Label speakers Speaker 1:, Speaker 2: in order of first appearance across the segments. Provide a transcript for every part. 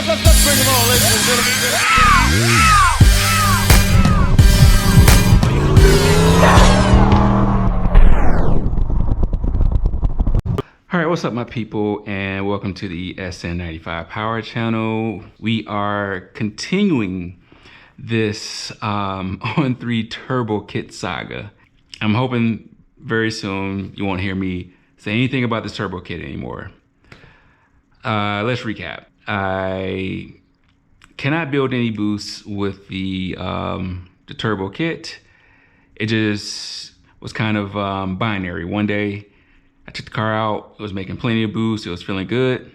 Speaker 1: Let's bring them on, ladies and gentlemen.
Speaker 2: All right, what's up, my people, and welcome to the Sn95 Power Channel. We are continuing this on-3 Turbo Kit saga. I'm hoping very soon you won't hear me say anything about this Turbo Kit anymore. Let's recap. I cannot build any boosts with the Turbo Kit. It just was kind of binary. One day, I took the car out, it was making plenty of boost, it was feeling good.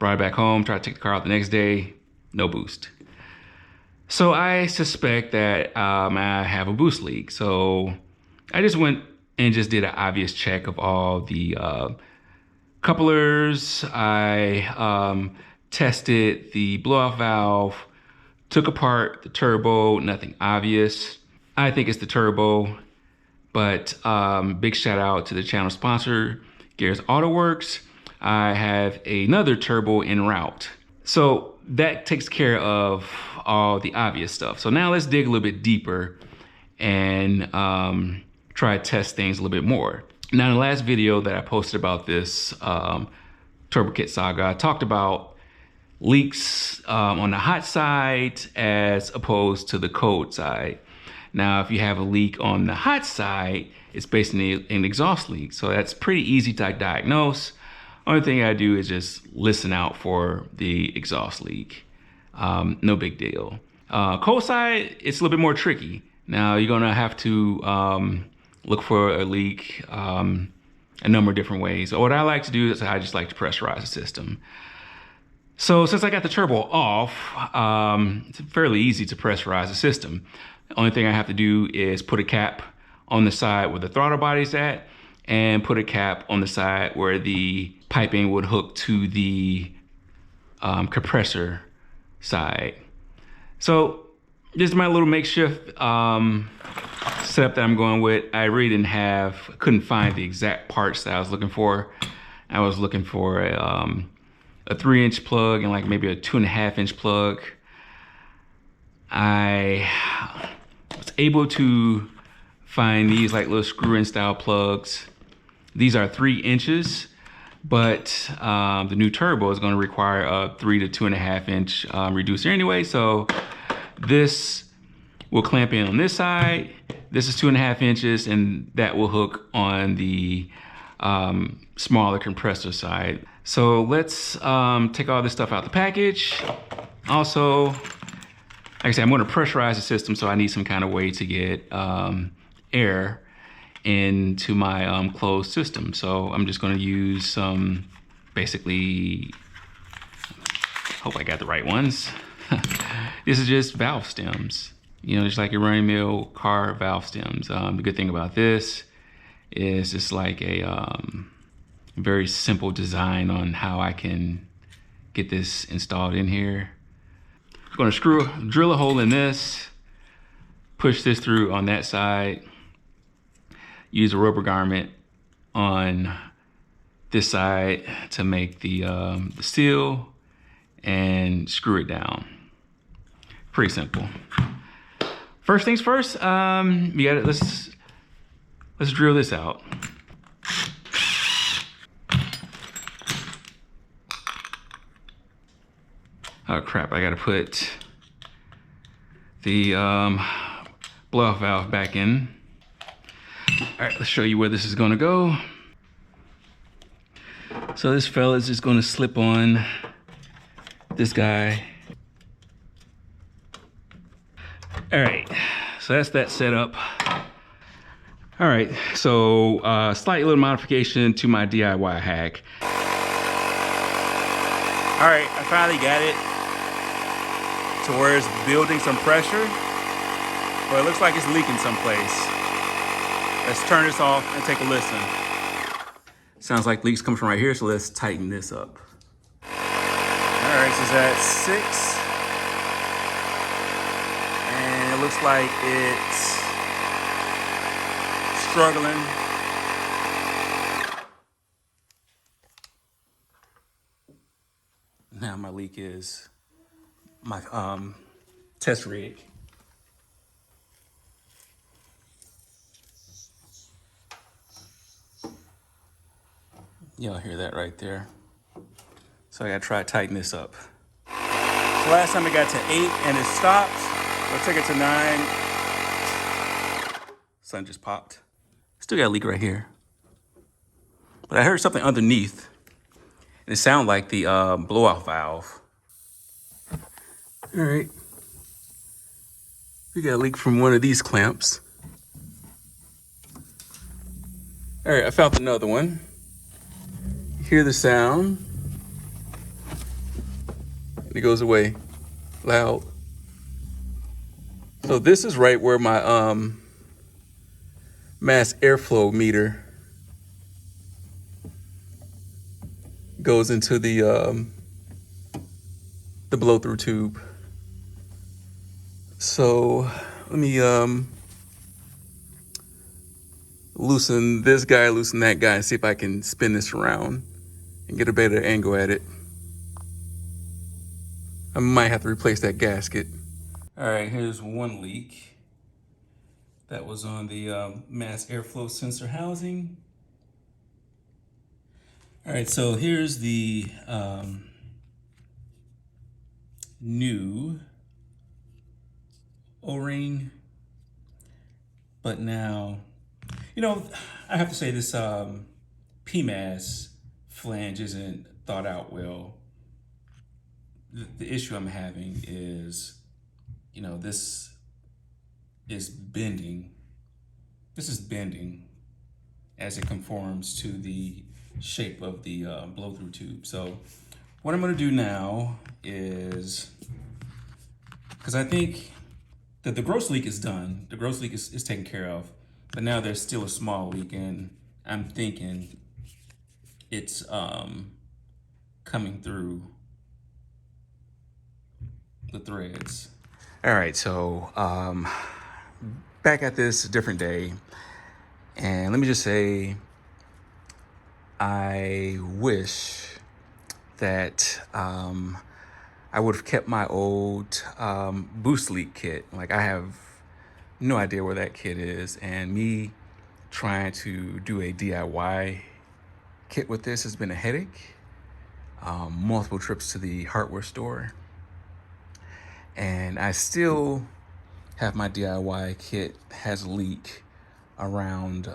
Speaker 2: Brought it back home, tried to take the car out the next day, no boost. So I suspect that I have a boost leak. So I just went and just did an obvious check of all the couplers. I tested the blow-off valve, took apart the turbo, nothing obvious. I think it's the turbo. But big shout out to the channel sponsor, Gears Auto Works. I have another turbo en route. So that takes care of all the obvious stuff. So now let's dig a little bit deeper and try to test things a little bit more. Now in the last video that I posted about this Turbo Kit saga, I talked about leaks on the hot side as opposed to the cold side. Now, if you have a leak on the hot side, it's basically an exhaust leak. So that's pretty easy to diagnose. Only thing I do is just listen out for the exhaust leak. No big deal. Cold side, it's a little bit more tricky. Now, you're gonna have to look for a leak a number of different ways. So what I like to do is I just like to pressurize the system. So since I got the turbo off, it's fairly easy to pressurize the system. The only thing I have to do is put a cap on the side where the throttle body's at and put a cap on the side where the piping would hook to the compressor side. So this is my little makeshift setup that I'm going with. I really couldn't find the exact parts that I was looking for. I was looking for a 3-inch plug and like maybe a 2.5-inch plug. I was able to find these like little screw-in style plugs. These are 3 inches, but the new turbo is going to require a 3 to 2.5 inch reducer anyway. So this will clamp in on this side. This is 2.5 inches, and that will hook on the smaller compressor side. So let's take all this stuff out the package. Also, like I said, I'm going to pressurize the system, so I need some kind of way to get air into my closed system. So I'm just going to use some, basically, hope I got the right ones. This is just valve stems, you know, just like your running mill car valve stems. The good thing about this is it's like a very simple design on how I can get this installed in here. I'm gonna drill a hole in this, push this through on that side, use a rubber garment on this side to make the seal, and screw it down. Pretty simple. First things first, let's drill this out. Oh crap, I gotta put the blow-off valve back in. All right, let's show you where this is gonna go. So this fella is just gonna slip on this guy. All right, so that's that setup. All right, so slight little modification to my DIY hack. All right, I finally got it to where it's building some pressure, but it looks like it's leaking someplace. Let's turn this off and take a listen. Sounds like leaks coming from right here, so let's tighten this up. All right, so it's at 6. And it looks like it's struggling. Now my leak is my test rig. Y'all hear that right there? So I gotta try to tighten this up. So last time it got to 8 and it stopped. I'll take it to 9. Sun just popped. Still got a leak right here. But I heard something underneath. And it sounded like the blowout valve. All right. We got a leak from one of these clamps. All right, I found another one. Hear the sound. And it goes away loud. So this is right where my mass airflow meter goes into the blow-through tube. So let me loosen this guy, loosen that guy, and see if I can spin this around and get a better angle at it. I might have to replace that gasket. All right, here's one leak that was on the mass airflow sensor housing. All right, so here's the new O-ring, but now, you know, I have to say this PMAS flange isn't thought out well. The issue I'm having is, you know, this is bending. This is bending as it conforms to the shape of the blow-through tube. So what I'm gonna do now is, because I think that the gross leak is done, the gross leak is taken care of, but now there's still a small leak, and I'm thinking it's coming through the threads. All right, so back at this, a different day, and let me just say, I wish that I would have kept my old boost leak kit. Like, I have no idea where that kit is, and me trying to do a DIY kit with this has been a headache. Multiple trips to the hardware store, and I still have my DIY kit has a leak around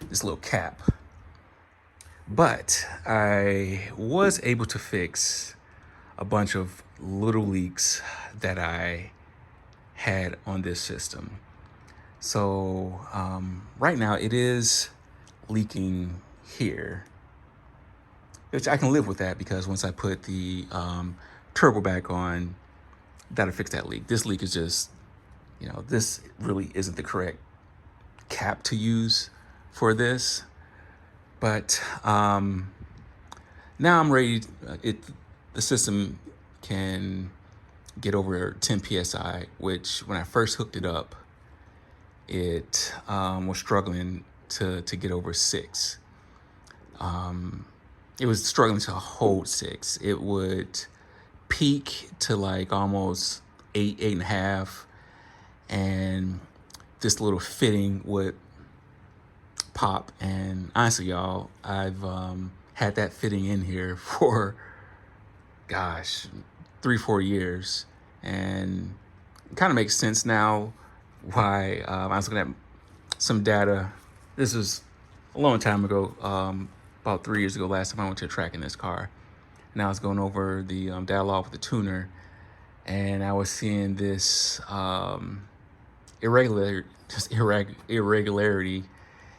Speaker 2: this little cap. But I was able to fix a bunch of little leaks that I had on this system. So right now it is leaking here, which I can live with that, because once I put the turbo back on, that'll fix that leak. This leak is just, you know, this really isn't the correct cap to use for this. But now I'm ready. The system can get over 10 PSI, which when I first hooked it up, it was struggling to get over 6. It was struggling to hold 6. It would peak to like almost 8, 8.5, and this little fitting would pop. And honestly, y'all, I've had that fitting in here for, gosh, 3-4 years, and it kind of makes sense now why. I was looking at some data. This was a long time ago, about 3 years ago, last time I went to a track in this car, and I was going over the data log with the tuner, and I was seeing this irregularity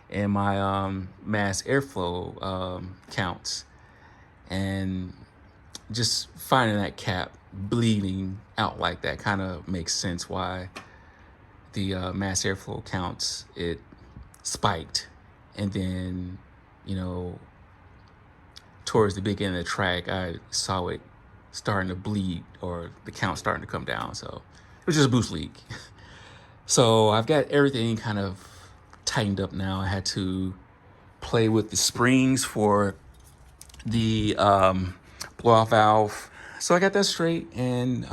Speaker 2: in my mass airflow counts, and just finding that cap bleeding out like that kind of makes sense why the mass airflow counts, it spiked, and then, you know, towards the beginning of the track, I saw it starting to bleed, or the count starting to come down. So it was just a boost leak. So I've got everything kind of tightened up now. I had to play with the springs for the blowout valve. So I got that straight, and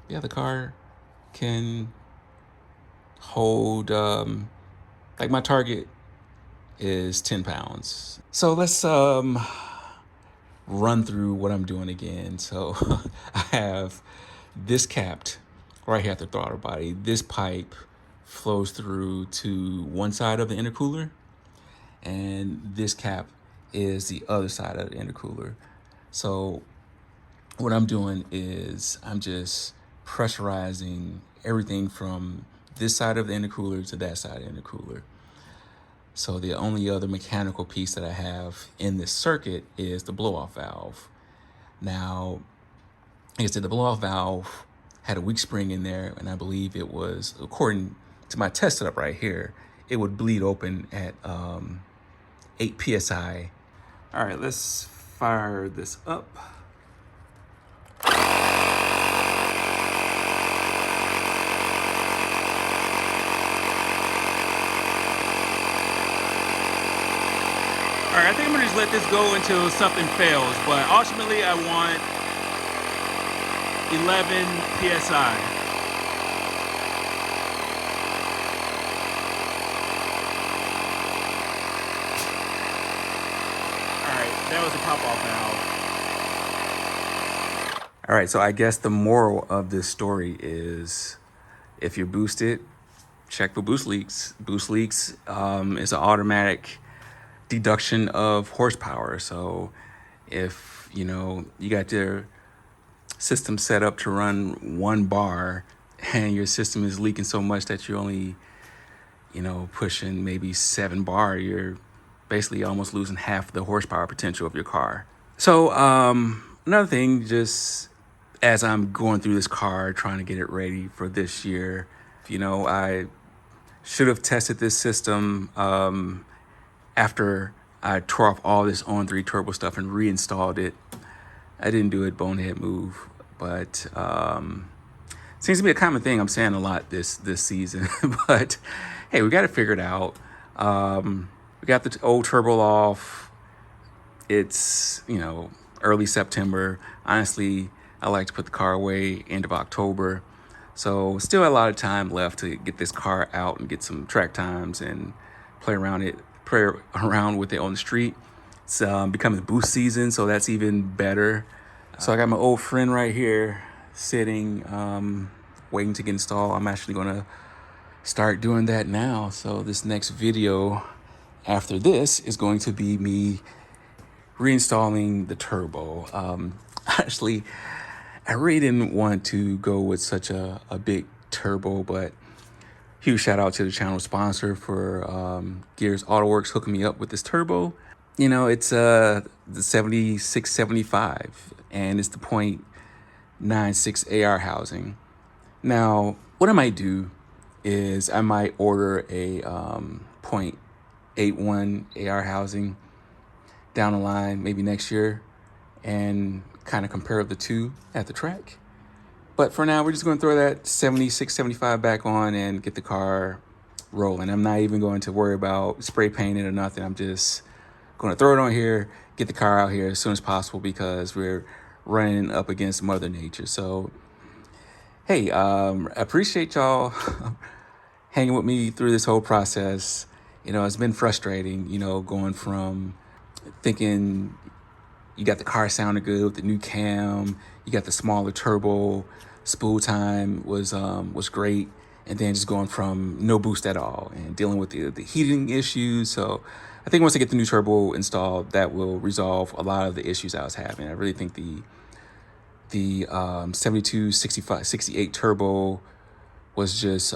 Speaker 2: yeah, the car can hold, like my target is 10 pounds. So let's run through what I'm doing again. So I have this capped right here at the throttle body. This pipe flows through to one side of the intercooler, and this cap is the other side of the intercooler. So what I'm doing is I'm just pressurizing everything from this side of the intercooler to that side of the intercooler. So the only other mechanical piece that I have in this circuit is the blow-off valve. Now, like I said, the blow-off valve had a weak spring in there, and I believe it was, according to my test setup right here, it would bleed open at 8 PSI. All right, let's fire this up. All right, I think I'm gonna just let this go until something fails, but ultimately I want 11 PSI. All right, that was a pop-off valve. All right, so I guess the moral of this story is if you're boosted, check for boost leaks. Boost leaks is an automatic deduction of horsepower. So if you got your system set up to run 1 bar and your system is leaking so much that you're only pushing maybe 7 bar, you're basically almost losing half the horsepower potential of your car. So another thing, just as I'm going through this car trying to get it ready for this year, I should have tested this system after I tore off all this on-3 turbo stuff and reinstalled it. I didn't do it, bonehead move, but seems to be a common thing I'm saying a lot this season. But hey, we got to figure it out. We got the old turbo off. It's early September. Honestly, I like to put the car away end of October, so still a lot of time left to get this car out and get some track times and play around with it on the street. It's becoming boost season, so that's even better. So I got my old friend right here sitting, waiting to get installed. I'm actually gonna start doing that now. So this next video after this is going to be me reinstalling the turbo. Actually, I really didn't want to go with such a big turbo, but huge shout out to the channel sponsor for Gears Auto Works hooking me up with this turbo. It's the 7675, and it's the 0.96 AR housing. Now, what I might do is I might order a 0.81 AR housing down the line, maybe next year, and kind of compare the two at the track. But for now, we're just going to throw that 7675 back on and get the car rolling. I'm not even going to worry about spray painting or nothing. I'm just going to throw it on here, get the car out here as soon as possible, because we're running up against Mother Nature. So, hey, I appreciate y'all hanging with me through this whole process. It's been frustrating, going from thinking you got the car sounding good with the new cam, you got the smaller turbo, spool time was great, and then just going from no boost at all and dealing with the heating issues. So I think once I get the new turbo installed, that will resolve a lot of the issues I was having. I really think the 72, 65, 68 turbo was just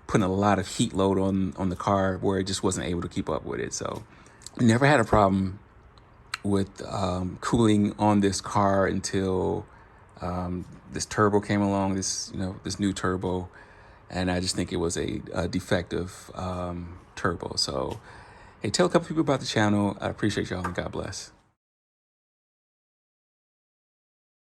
Speaker 2: putting a lot of heat load on the car where it just wasn't able to keep up with it. So never had a problem with cooling on this car until this turbo came along, this new turbo, and I just think it was a defective turbo. So hey, tell a couple people about the channel. I appreciate y'all, and God bless.